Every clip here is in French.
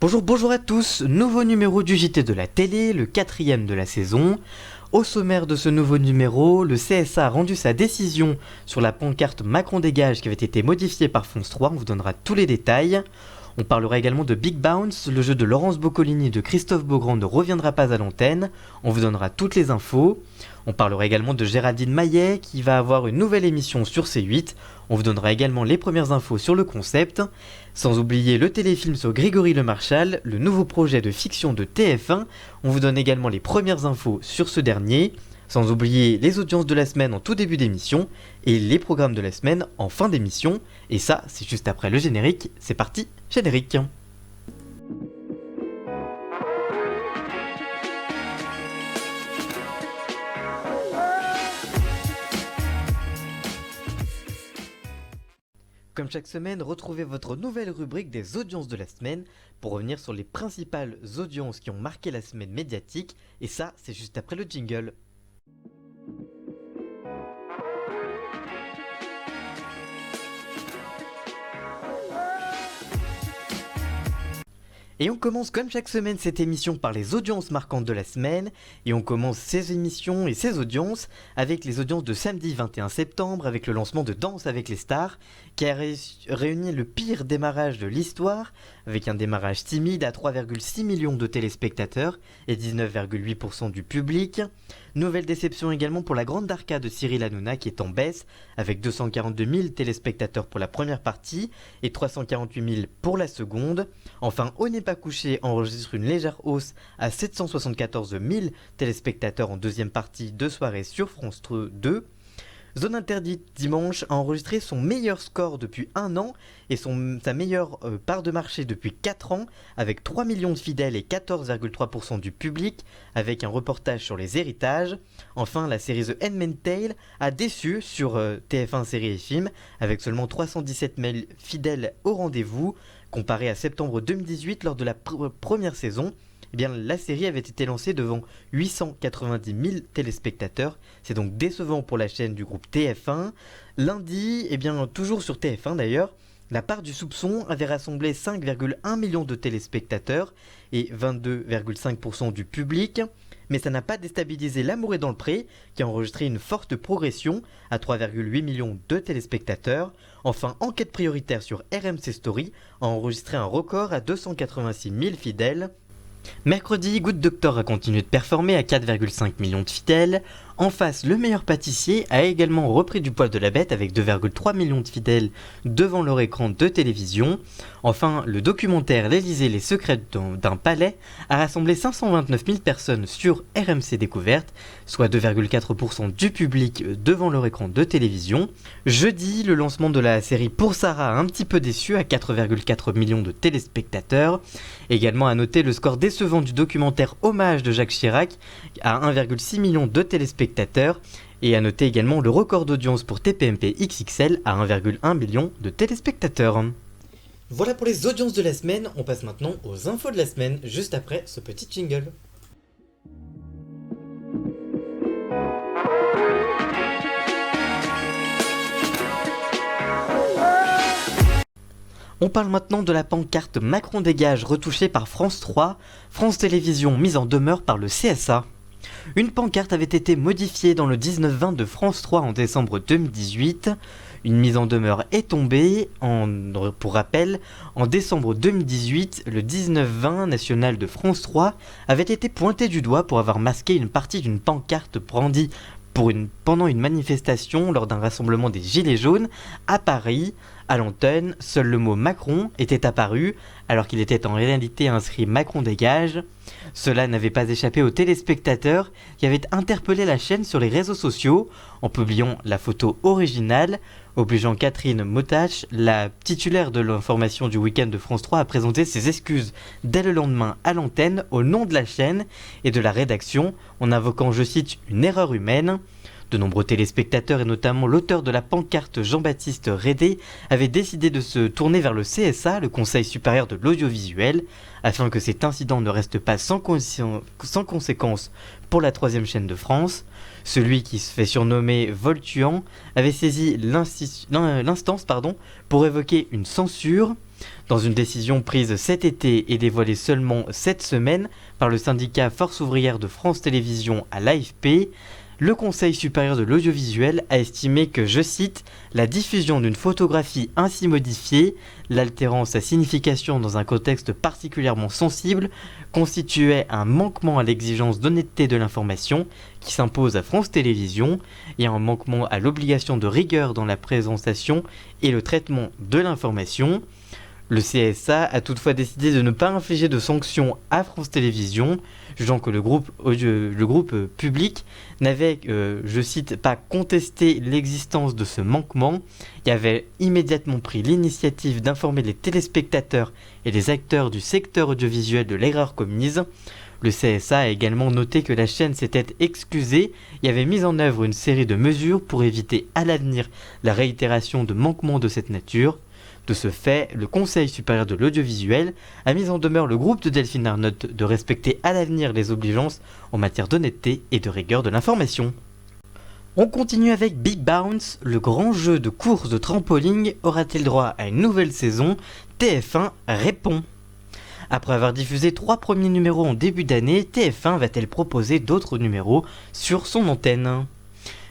Bonjour à tous, nouveau numéro du JT de la télé, le 4e de la saison. Au sommaire de ce nouveau numéro, le CSA a rendu sa décision sur la pancarte Macron dégage qui avait été modifiée par France 3, on vous donnera tous les détails. On parlera également de Big Bounce, le jeu de Laurence Boccolini et de Christophe Beaugrand ne reviendra pas à l'antenne, on vous donnera toutes les infos. On parlera également de Géraldine Maillet qui va avoir une nouvelle émission sur C8, on vous donnera également les premières infos sur le concept. Sans oublier le téléfilm sur Grégory Le Marchal, le nouveau projet de fiction de TF1, on vous donne également les premières infos sur ce dernier. Sans oublier les audiences de la semaine en tout début d'émission et les programmes de la semaine en fin d'émission. Et ça, c'est juste après le générique. C'est parti, générique. Comme chaque semaine, retrouvez votre nouvelle rubrique des audiences de la semaine pour revenir sur les principales audiences qui ont marqué la semaine médiatique. Et ça, c'est juste après le jingle. Et on commence comme chaque semaine cette émission par les audiences marquantes de la semaine. Et on commence ces émissions et ces audiences avec les audiences de samedi 21 septembre avec le lancement de Danse avec les stars qui a réuni le pire démarrage de l'histoire avec un démarrage timide à 3,6 millions de téléspectateurs et 19,8% du public. Nouvelle déception également pour la Grande Darka de Cyril Hanouna qui est en baisse avec 242 000 téléspectateurs pour la première partie et 348 000 pour la seconde. Enfin, On n'est pas couché enregistre une légère hausse à 774 000 téléspectateurs en deuxième partie de soirée sur France 2. Zone Interdite dimanche a enregistré son meilleur score depuis un an et sa meilleure part de marché depuis 4 ans avec 3 millions de fidèles et 14,3% du public avec un reportage sur les héritages. Enfin, la série The Handmaid's Tale a déçu sur TF1 Séries et Films avec seulement 317 000 fidèles au rendez-vous comparé à septembre 2018 lors de la première saison. Eh bien, la série avait été lancée devant 890 000 téléspectateurs. C'est donc décevant pour la chaîne du groupe TF1. Lundi, toujours sur TF1 d'ailleurs, La Part du Soupçon avait rassemblé 5,1 millions de téléspectateurs et 22,5% du public. Mais ça n'a pas déstabilisé L'amour est dans le pré, qui a enregistré une forte progression à 3,8 millions de téléspectateurs. Enfin, Enquête prioritaire sur RMC Story a enregistré un record à 286 000 fidèles. Mercredi, Good Doctor a continué de performer à 4,5 millions de fidèles. En face, Le Meilleur Pâtissier a également repris du poil de la bête avec 2,3 millions de fidèles devant leur écran de télévision. Enfin, le documentaire L'Élysée, les secrets d'un palais a rassemblé 529 000 personnes sur RMC Découverte, soit 2,4% du public devant leur écran de télévision. Jeudi, le lancement de la série Pour Sarah a un petit peu déçu à 4,4 millions de téléspectateurs. Également à noter le score décevant du documentaire Hommage de Jacques Chirac à 1,6 million de téléspectateurs. Et à noter également le record d'audience pour TPMP XXL à 1,1 million de téléspectateurs. Voilà pour les audiences de la semaine, on passe maintenant aux infos de la semaine, juste après ce petit jingle. On parle maintenant de la pancarte Macron dégage retouchée par France 3, France Télévisions mise en demeure par le CSA. Une pancarte avait été modifiée dans le 19-20 de France 3 en décembre 2018. Une mise en demeure est tombée. Pour rappel, en décembre 2018, le 19-20 national de France 3 avait été pointé du doigt pour avoir masqué une partie d'une pancarte brandie pendant une manifestation lors d'un rassemblement des Gilets jaunes à Paris. À l'antenne, seul le mot Macron était apparu, alors qu'il était en réalité inscrit Macron dégage. Cela n'avait pas échappé aux téléspectateurs qui avaient interpellé la chaîne sur les réseaux sociaux en publiant la photo originale, obligeant Catherine Motache, la titulaire de l'information du week-end de France 3, à présenter ses excuses dès le lendemain à l'antenne au nom de la chaîne et de la rédaction, en invoquant, je cite, une erreur humaine. De nombreux téléspectateurs et notamment l'auteur de la pancarte Jean-Baptiste Rédé avaient décidé de se tourner vers le CSA, le Conseil supérieur de l'audiovisuel, afin que cet incident ne reste pas sans conséquence pour la troisième chaîne de France. Celui qui se fait surnommer Voltuant avait saisi l'instance pour évoquer une censure. Dans une décision prise cet été et dévoilée seulement cette semaine par le syndicat Force ouvrière de France Télévisions à l'AFP, le Conseil supérieur de l'audiovisuel a estimé que, je cite, « la diffusion d'une photographie ainsi modifiée, l'altérant sa signification dans un contexte particulièrement sensible, constituait un manquement à l'exigence d'honnêteté de l'information qui s'impose à France Télévisions et un manquement à l'obligation de rigueur dans la présentation et le traitement de l'information ». Le CSA a toutefois décidé de ne pas infliger de sanctions à France Télévisions, jugeant que le groupe public n'avait, je cite, pas contesté l'existence de ce manquement et avait immédiatement pris l'initiative d'informer les téléspectateurs et les acteurs du secteur audiovisuel de l'erreur commise. Le CSA a également noté que la chaîne s'était excusée et avait mis en œuvre une série de mesures pour éviter à l'avenir la réitération de manquements de cette nature. De ce fait, le Conseil supérieur de l'audiovisuel a mis en demeure le groupe de Delphine Arnault de respecter à l'avenir les obligeances en matière d'honnêteté et de rigueur de l'information. On continue avec Big Bounce, le grand jeu de course de trampoline aura-t-il droit à une nouvelle saison? TF1 répond. Après avoir diffusé 3 premiers numéros en début d'année, TF1 va-t-elle proposer d'autres numéros sur son antenne?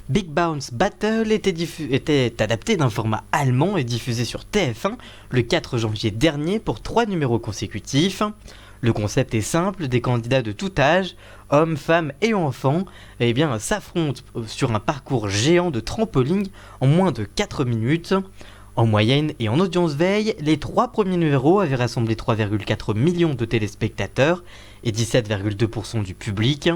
Big Bounce Battle était adapté d'un format allemand et diffusé sur TF1 le 4 janvier dernier pour 3 numéros consécutifs. Le concept est simple, des candidats de tout âge, hommes, femmes et enfants, s'affrontent sur un parcours géant de trampoline en moins de 4 minutes. En moyenne et en audience veille, les 3 premiers numéros avaient rassemblé 3,4 millions de téléspectateurs et 17,2% du public.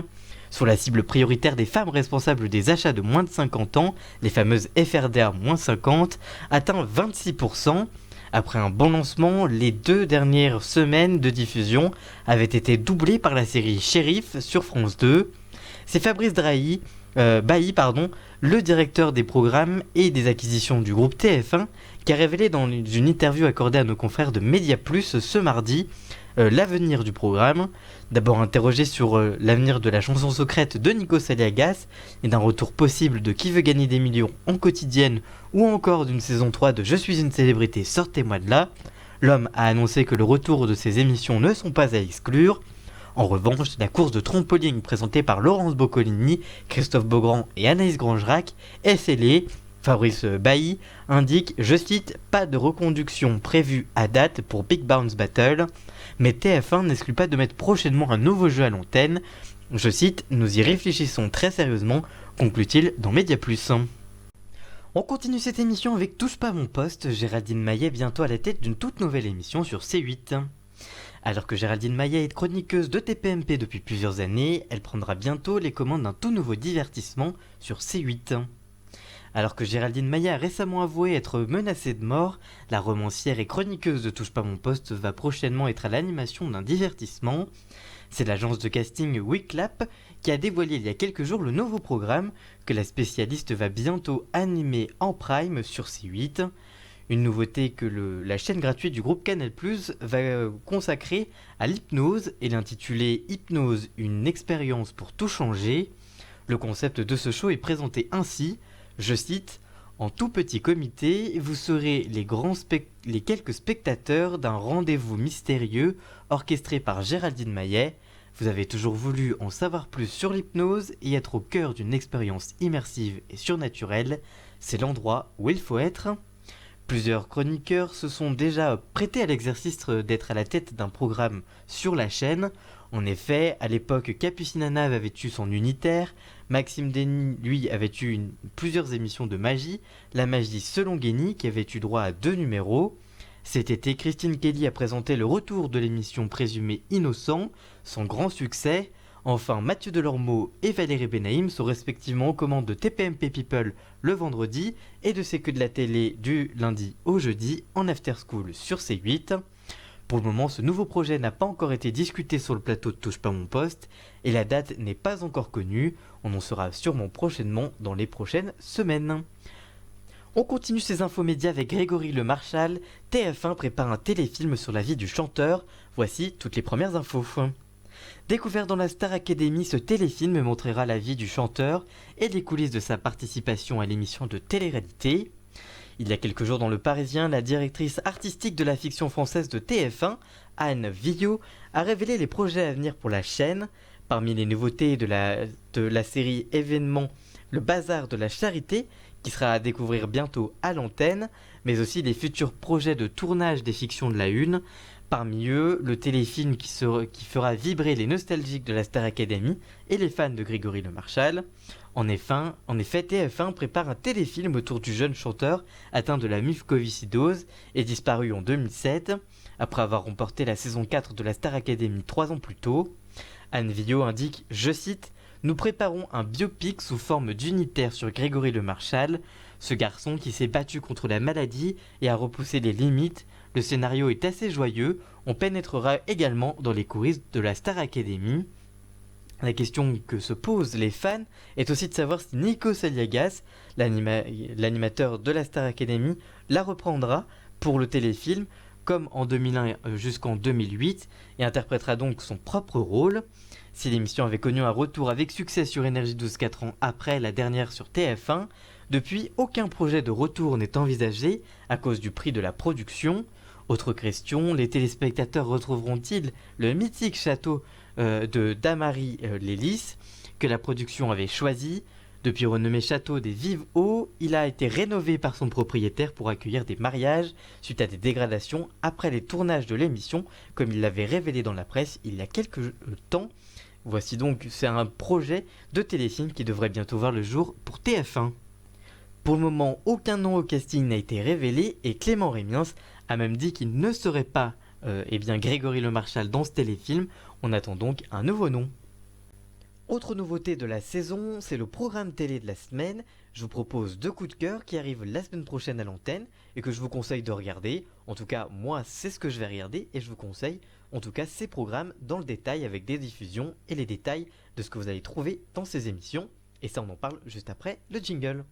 Sur la cible prioritaire des femmes responsables des achats de moins de 50 ans, les fameuses FRDA-50, atteint 26%. Après un bon lancement, les 2 dernières semaines de diffusion avaient été doublées par la série Shérif sur France 2. C'est Fabrice Bailly, le directeur des programmes et des acquisitions du groupe TF1, qui a révélé dans une interview accordée à nos confrères de Média Plus ce mardi l'avenir du programme. D'abord interrogé sur l'avenir de la chanson secrète de Nico Saliagas et d'un retour possible de Qui veut gagner des millions en quotidienne ou encore d'une saison 3 de Je suis une célébrité, sortez-moi de là, l'homme a annoncé que le retour de ces émissions ne sont pas à exclure. En revanche, la course de trampoline présentée par Laurence Boccolini, Christophe Beaugrand et Anaïs Grangerac est scellée. Fabrice Bailly indique, je cite, « pas de reconduction prévue à date pour Big Bounce Battle », mais TF1 n'exclut pas de mettre prochainement un nouveau jeu à l'antenne. Je cite, « nous y réfléchissons très sérieusement », conclut-il dans Média Plus. On continue cette émission avec Touche pas mon poste, Géraldine Maillet bientôt à la tête d'une toute nouvelle émission sur C8. Alors que Géraldine Maillet est chroniqueuse de TPMP depuis plusieurs années, elle prendra bientôt les commandes d'un tout nouveau divertissement sur C8. Alors que Géraldine Maillet a récemment avoué être menacée de mort, la romancière et chroniqueuse de Touche pas mon poste va prochainement être à l'animation d'un divertissement. C'est l'agence de casting Wiclap qui a dévoilé il y a quelques jours le nouveau programme que la spécialiste va bientôt animer en prime sur C8. Une nouveauté que la chaîne gratuite du groupe Canal+ va consacrer à l'hypnose et l'intituler Hypnose, une expérience pour tout changer. Le concept de ce show est présenté ainsi. Je cite, « En tout petit comité, vous serez les quelques spectateurs d'un rendez-vous mystérieux orchestré par Géraldine Maillet. Vous avez toujours voulu en savoir plus sur l'hypnose et être au cœur d'une expérience immersive et surnaturelle. C'est l'endroit où il faut être. » Plusieurs chroniqueurs se sont déjà prêtés à l'exercice d'être à la tête d'un programme sur la chaîne. En effet, à l'époque, Capucine Anave avait eu son unitaire, Maxime Denis, lui, avait eu plusieurs émissions de magie, la magie selon Guény, qui avait eu droit à 2 numéros. Cet été, Christine Kelly a présenté le retour de l'émission présumée Innocent, son grand succès. Enfin, Mathieu Delormeau et Valérie Benaïm sont respectivement aux commandes de TPMP People le vendredi et de C'est que de la télé du lundi au jeudi en After School sur C8. Pour le moment, ce nouveau projet n'a pas encore été discuté sur le plateau de Touche pas mon poste et la date n'est pas encore connue. On en saura sûrement prochainement dans les prochaines semaines. On continue ces infos médias avec Grégory Le Marchal. TF1 prépare un téléfilm sur la vie du chanteur. Voici toutes les premières infos. Découvert dans la Star Academy, ce téléfilm montrera la vie du chanteur et les coulisses de sa participation à l'émission de télé-réalité. Il y a quelques jours dans Le Parisien, la directrice artistique de la fiction française de TF1, Anne Villot, a révélé les projets à venir pour la chaîne. Parmi les nouveautés de la série événement Le Bazar de la Charité, qui sera à découvrir bientôt à l'antenne, mais aussi les futurs projets de tournage des fictions de la Une. Parmi eux, le téléfilm qui fera vibrer les nostalgiques de la Star Academy et les fans de Grégory Le Marchal. En effet, TF1 prépare un téléfilm autour du jeune chanteur atteint de la mucoviscidose et disparu en 2007, après avoir remporté la saison 4 de la Star Academy 3 ans plus tôt. Anne Villot indique, je cite, « Nous préparons un biopic sous forme d'unitaire sur Grégory Le Marchal, ce garçon qui s'est battu contre la maladie et a repoussé les limites. Le scénario est assez joyeux, on pénétrera également dans les coulisses de la Star Academy. » La question que se posent les fans est aussi de savoir si Nikos Aliagas, l'animateur de la Star Academy, la reprendra pour le téléfilm, comme en 2001 jusqu'en 2008, et interprétera donc son propre rôle. Si l'émission avait connu un retour avec succès sur Énergie 12 4 ans après la dernière sur TF1, depuis aucun projet de retour n'est envisagé à cause du prix de la production. Autre question, les téléspectateurs retrouveront-ils le mythique château de Damary-les-Lys que la production avait choisi? Depuis renommé château des Vives-Eaux, il a été rénové par son propriétaire pour accueillir des mariages suite à des dégradations après les tournages de l'émission, comme il l'avait révélé dans la presse il y a quelques temps. Voici donc, c'est un projet de téléfilm qui devrait bientôt voir le jour pour TF1. Pour le moment, aucun nom au casting n'a été révélé et Clément Rémiens a même dit qu'il ne serait pas Grégory Le Marchal dans ce téléfilm. On attend donc un nouveau nom. Autre nouveauté de la saison, c'est le programme télé de la semaine. Je vous propose 2 coups de cœur qui arrivent la semaine prochaine à l'antenne et que je vous conseille de regarder. En tout cas, moi, c'est ce que je vais regarder et je vous conseille en tout cas ces programmes dans le détail avec des diffusions et les détails de ce que vous allez trouver dans ces émissions. Et ça, on en parle juste après le jingle.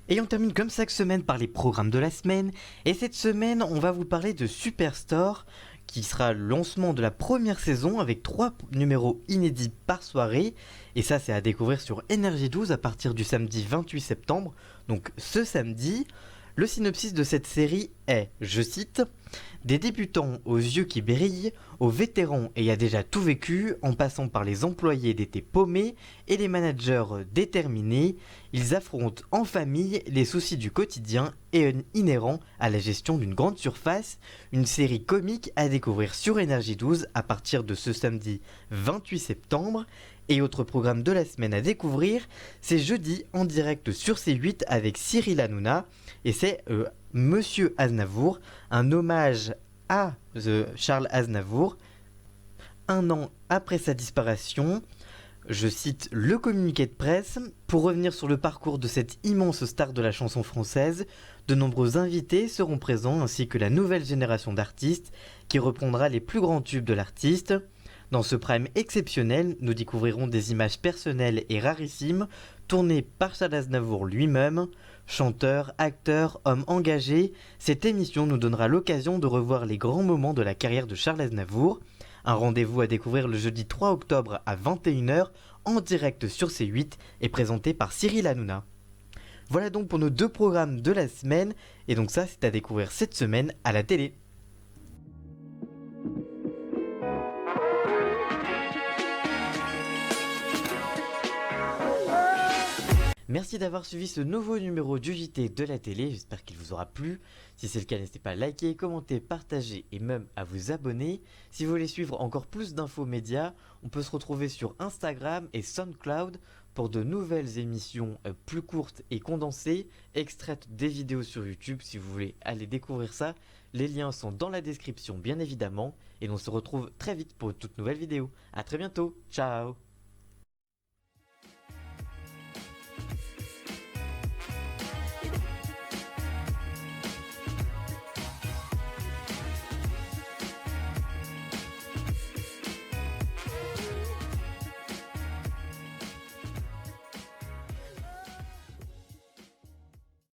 Et on termine comme chaque semaine par les programmes de la semaine. Et cette semaine, on va vous parler de Superstore, qui sera le lancement de la première saison avec 3 numéros inédits par soirée. Et ça, c'est à découvrir sur Énergie 12 à partir du samedi 28 septembre. Donc ce samedi, le synopsis de cette série est, je cite, « Des débutants aux yeux qui brillent, aux vétérans ayant déjà tout vécu, en passant par les employés d'été paumés et les managers déterminés, ils affrontent en famille les soucis du quotidien et inhérents à la gestion d'une grande surface. Une série comique à découvrir sur Énergie 12 à partir de ce samedi 28 septembre. Et autre programme de la semaine à découvrir, c'est jeudi en direct sur C8 avec Cyril Hanouna. Et c'est Monsieur Aznavour, un hommage à Charles Aznavour, un an après sa disparition. Je cite le communiqué de presse. Pour revenir sur le parcours de cette immense star de la chanson française, de nombreux invités seront présents ainsi que la nouvelle génération d'artistes qui reprendra les plus grands tubes de l'artiste. Dans ce prime exceptionnel, nous découvrirons des images personnelles et rarissimes tournées par Charles Aznavour lui-même. Chanteur, acteur, homme engagé, cette émission nous donnera l'occasion de revoir les grands moments de la carrière de Charles Aznavour. Un rendez-vous à découvrir le jeudi 3 octobre à 21h en direct sur C8 et présenté par Cyril Hanouna. Voilà donc pour nos 2 programmes de la semaine, et donc ça c'est à découvrir cette semaine à la télé. Merci d'avoir suivi ce nouveau numéro du JT de la télé, j'espère qu'il vous aura plu. Si c'est le cas, n'hésitez pas à liker, commenter, partager et même à vous abonner. Si vous voulez suivre encore plus d'infos médias, on peut se retrouver sur Instagram et SoundCloud pour de nouvelles émissions plus courtes et condensées, extraites des vidéos sur YouTube. Si vous voulez aller découvrir ça, les liens sont dans la description bien évidemment. Et on se retrouve très vite pour une toute nouvelle vidéo. A très bientôt, ciao!